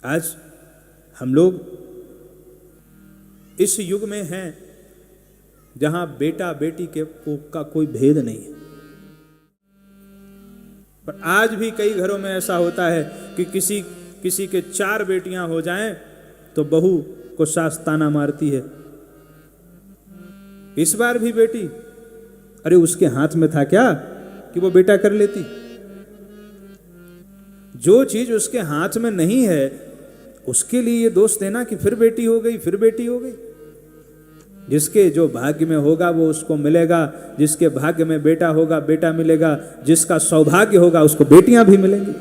आज हम लोग इस युग में हैं जहां बेटा बेटी का कोई भेद नहीं है, पर आज भी कई घरों में ऐसा होता है कि किसी के 4 बेटियां हो जाएं तो बहू को सास ताना मारती है, इस बार भी बेटी, अरे उसके हाथ में था क्या कि वो बेटा कर लेती। जो चीज उसके हाथ में नहीं है उसके लिए ये दोष देना कि फिर बेटी हो गई, फिर बेटी हो गई। जिसके जो भाग्य में होगा वो उसको मिलेगा, जिसके भाग्य में बेटा होगा बेटा मिलेगा, जिसका सौभाग्य होगा उसको बेटियां भी मिलेंगी।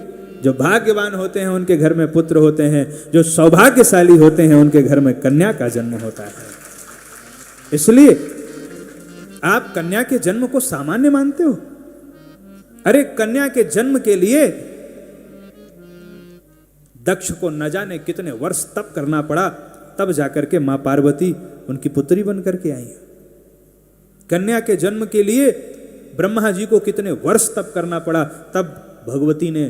जो भाग्यवान होते हैं उनके घर में पुत्र होते हैं, जो सौभाग्यशाली होते हैं उनके घर में कन्या का जन्म होता है। इसलिए आप कन्या के जन्म को सामान्य मानते हो? अरे कन्या के जन्म के लिए दक्ष को न जाने कितने वर्ष तप करना पड़ा, तब जाकर के मां पार्वती उनकी पुत्री बन करके आई। कन्या के जन्म के लिए ब्रह्मा जी को कितने वर्ष तप करना पड़ा, तब भगवती ने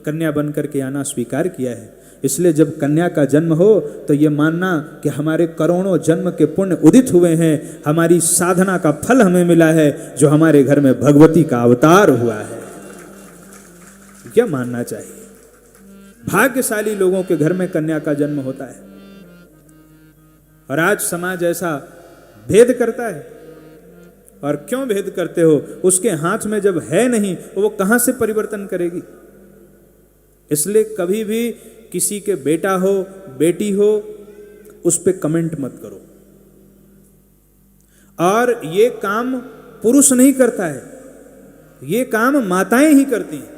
कन्या बन करके आना स्वीकार किया है। इसलिए जब कन्या का जन्म हो तो ये मानना कि हमारे करोड़ों जन्म के पुण्य उदित हुए हैं, हमारी साधना का फल हमें मिला है, जो हमारे घर में भगवती का अवतार हुआ है, क्या मानना चाहिए। भाग्यशाली लोगों के घर में कन्या का जन्म होता है। और आज समाज ऐसा भेद करता है। और क्यों भेद करते हो? उसके हाथ में जब है नहीं तो वो कहां से परिवर्तन करेगी। इसलिए कभी भी किसी के बेटा हो बेटी हो उस पे कमेंट मत करो। और ये काम पुरुष नहीं करता है, ये काम माताएं ही करती हैं।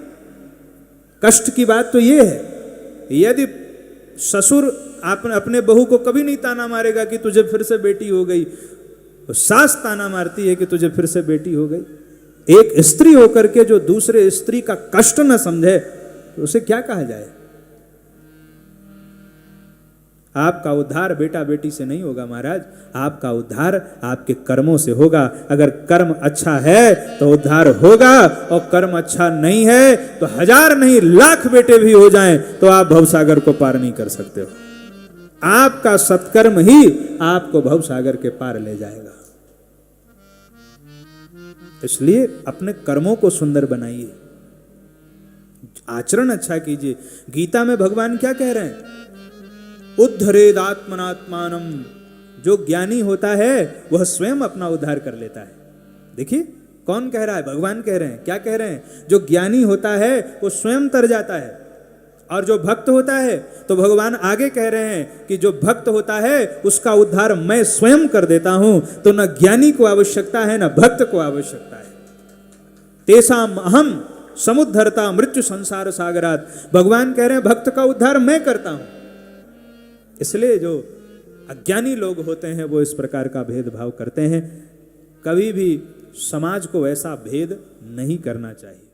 कष्ट की बात तो ये है, यदि ससुर अपने बहू को कभी नहीं ताना मारेगा कि तुझे फिर से बेटी हो गई, तो सास ताना मारती है कि तुझे फिर से बेटी हो गई। एक स्त्री होकर के जो दूसरे स्त्री का कष्ट न समझे तो उसे क्या कहा जाए। आपका उद्धार बेटा बेटी से नहीं होगा महाराज, आपका उद्धार आपके कर्मों से होगा। अगर कर्म अच्छा है तो उद्धार होगा, और कर्म अच्छा नहीं है तो 1000 नहीं लाख बेटे भी हो जाएं तो आप भवसागर को पार नहीं कर सकते हो। आपका सत्कर्म ही आपको भवसागर के पार ले जाएगा। इसलिए अपने कर्मों को सुंदर बनाइए, आचरण अच्छा कीजिए। गीता में भगवान क्या कह रहे हैं? उद्धरेदात्मनात्मानम। जो ज्ञानी होता है वह स्वयं अपना उद्धार कर लेता है। देखिए कौन कह रहा है? भगवान कह रहे हैं। क्या कह रहे हैं? जो ज्ञानी होता है वो स्वयं तर जाता है, और जो भक्त होता है, तो भगवान आगे कह रहे हैं कि जो भक्त होता है उसका उद्धार मैं स्वयं कर देता हूं। तो न ज्ञानी को आवश्यकता है न भक्त को आवश्यकता है। तेसाम अहम समुद्धरता मृत्यु संसार सागरात। भगवान कह रहे हैं भक्त का उद्धार मैं करता हूं। इसलिए जो अज्ञानी लोग होते हैं वो इस प्रकार का भेदभाव करते हैं। कभी भी समाज को ऐसा भेद नहीं करना चाहिए।